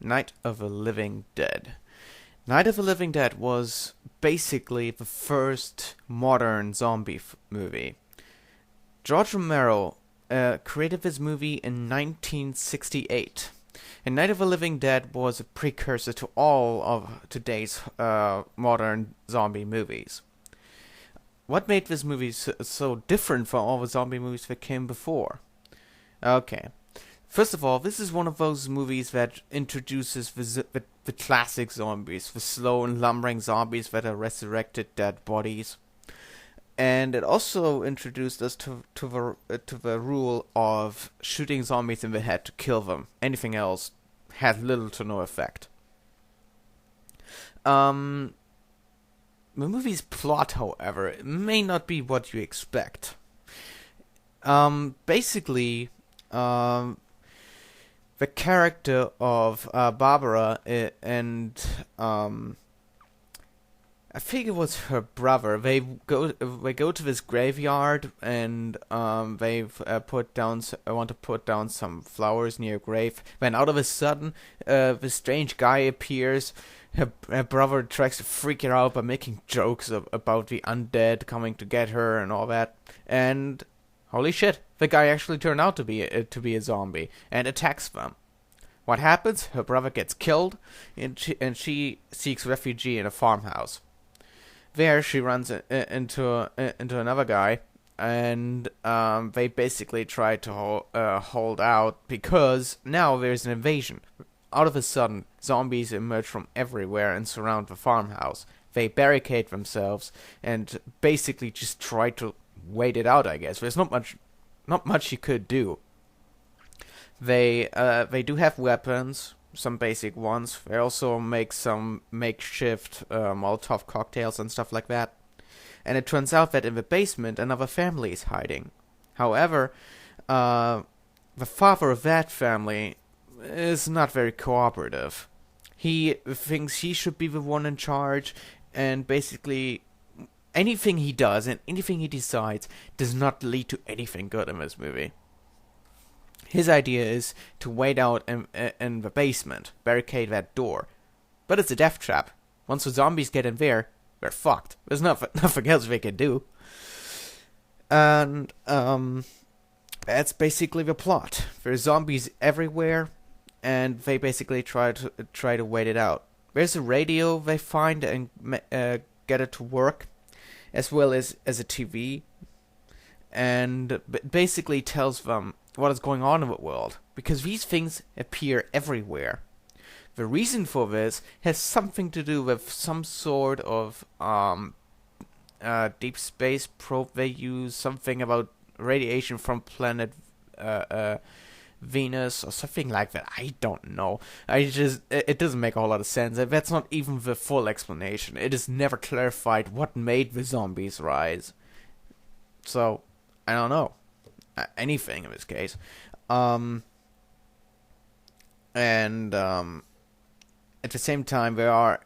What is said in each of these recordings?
Night of the Living Dead. Night of the Living Dead was basically the first modern zombie movie. George Romero created this movie in 1968. And Night of the Living Dead was a precursor to all of today's modern zombie movies. What made this movie so different from all the zombie movies that came before? Okay. First of all, this is one of those movies that introduces the classic zombies, the slow and lumbering zombies that are resurrected dead bodies. And it also introduced us to the rule of shooting zombies in the head to kill them. Anything else had little to no effect. The movie's plot, however, may not be what you expect. Basically, the character of Barbara and I think it was her brother. They go to this graveyard and they want to put down some flowers near a grave. When out of a sudden, this strange guy appears. Her brother tries to freak her out by making jokes about the undead coming to get her and all that. And holy shit, the guy actually turned out to be a zombie and attacks them. What happens? Her brother gets killed, and she seeks refuge in a farmhouse. There, she runs into another guy, and they basically try to hold out because now there's an invasion. Out of a sudden, zombies emerge from everywhere and surround the farmhouse. They barricade themselves and basically just try to wait it out. I guess there's not much you could do. They do have weapons. Some basic ones. They also make some makeshift Molotov cocktails and stuff like that. And it turns out that in the basement another family is hiding. However, the father of that family is not very cooperative. He thinks he should be the one in charge, and basically anything he does and anything he decides does not lead to anything good in this movie. His idea is to wait out in the basement, barricade that door. But it's a death trap. Once the zombies get in there, they're fucked. There's nothing else they can do. And that's basically the plot. There's zombies everywhere, and they basically try to wait it out. There's a radio they find and get it to work, as well as a TV, and basically tells them what is going on in the world, because these things appear everywhere. The reason for this has something to do with some sort of deep space probe they use, something about radiation from planet Venus or something like that. I don't know. It doesn't make a whole lot of sense. That's not even the full explanation. It is never clarified what made the zombies rise. So, I don't know. Anything in this case. At the same time, there are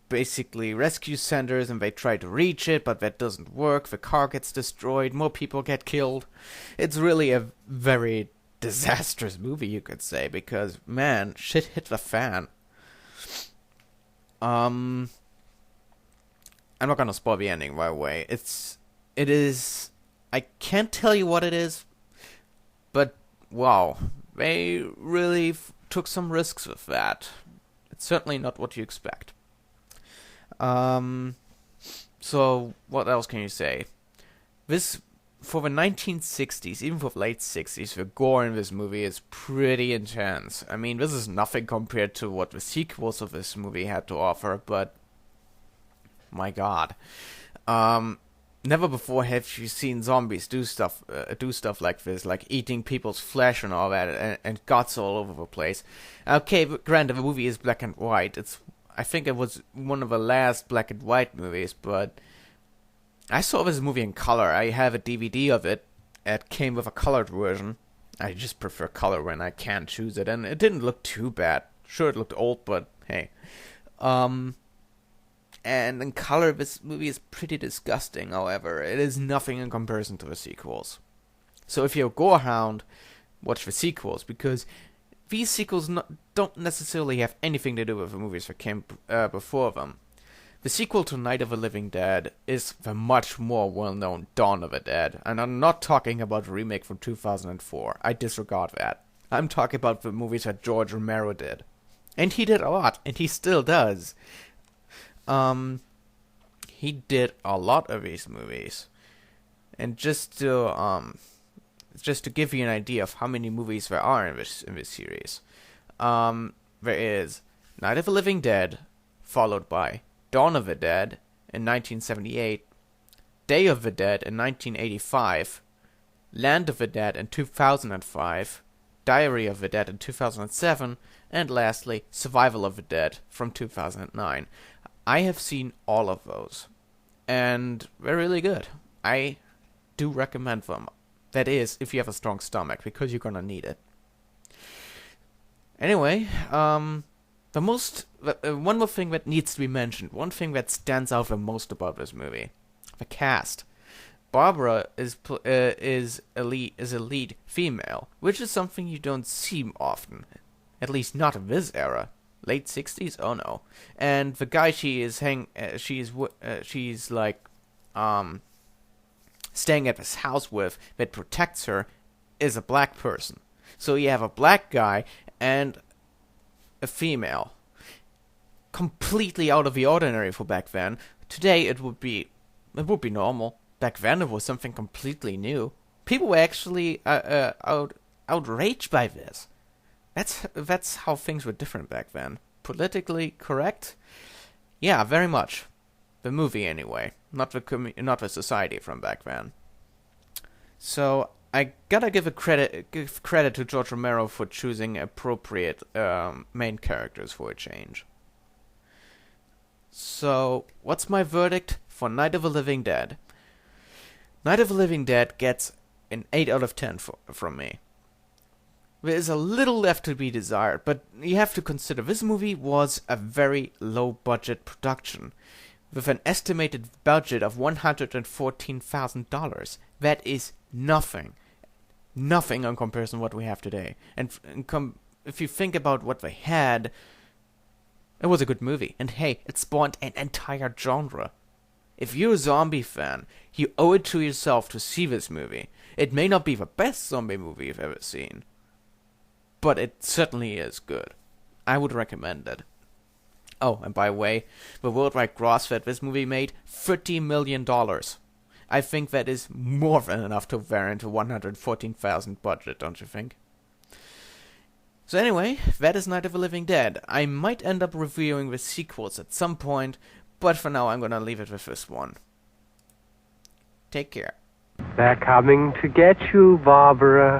basically rescue centers and they try to reach it, but that doesn't work. The car gets destroyed, more people get killed. It's really a very disastrous movie, you could say, because, man, shit hit the fan. I'm not gonna spoil the ending right away. It is... I can't tell you what it is, but, wow, they really took some risks with that. It's certainly not what you expect. So, what else can you say? This, for the 1960s, even for the late 60s, the gore in this movie is pretty intense. I mean, this is nothing compared to what the sequels of this movie had to offer, but, my god. Never before have you seen zombies do stuff like this, like eating people's flesh and all that, and guts all over the place. Okay, but granted, the movie is black and white. I think it was one of the last black and white movies, but I saw this movie in color. I have a DVD of it. It came with a colored version. I just prefer color when I can't choose it, and it didn't look too bad. Sure, it looked old, but hey. And in color, this movie is pretty disgusting, however. It is nothing in comparison to the sequels. So if you're a gore hound, watch the sequels, because these sequels don't necessarily have anything to do with the movies that came before them. The sequel to Night of the Living Dead is the much more well-known Dawn of the Dead, and I'm not talking about the remake from 2004. I disregard that. I'm talking about the movies that George Romero did. And he did a lot, and he still does. He did a lot of these movies. And just to give you an idea of how many movies there are in this series, there is Night of the Living Dead, followed by Dawn of the Dead in 1978, Day of the Dead in 1985, Land of the Dead in 2005, Diary of the Dead in 2007, and lastly, Survival of the Dead from 2009. I have seen all of those, and they're really good. I do recommend them. That is, if you have a strong stomach, because you're gonna need it. Anyway, one more thing that needs to be mentioned, one thing that stands out the most about this movie, the cast. Barbara is a lead female, which is something you don't see often, at least not in this era. Late 60s? Oh no. And the guy she's staying at this house with that protects her is a black person. So you have a black guy and a female. Completely out of the ordinary for back then. Today it would be normal. Back then it was something completely new. People were actually outraged by this. That's how things were different back then. Politically correct? Yeah, very much. The movie anyway, not the society from back then. So I gotta give credit to George Romero for choosing appropriate main characters for a change. So what's my verdict for Night of the Living Dead? Night of the Living Dead gets an 8 out of 10 from me. There is a little left to be desired, but you have to consider this movie was a very low-budget production, with an estimated budget of $114,000. That is nothing. Nothing in comparison to what we have today. And if you think about what they had, it was a good movie. And hey, it spawned an entire genre. If you're a zombie fan, you owe it to yourself to see this movie. It may not be the best zombie movie you've ever seen, but it certainly is good. I would recommend it. Oh, and by the way, the worldwide gross that this movie made, $30 million. I think that is more than enough to warrant a $114,000 budget, don't you think? So anyway, that is Night of the Living Dead. I might end up reviewing the sequels at some point, but for now I'm gonna leave it with this one. Take care. They're coming to get you, Barbara.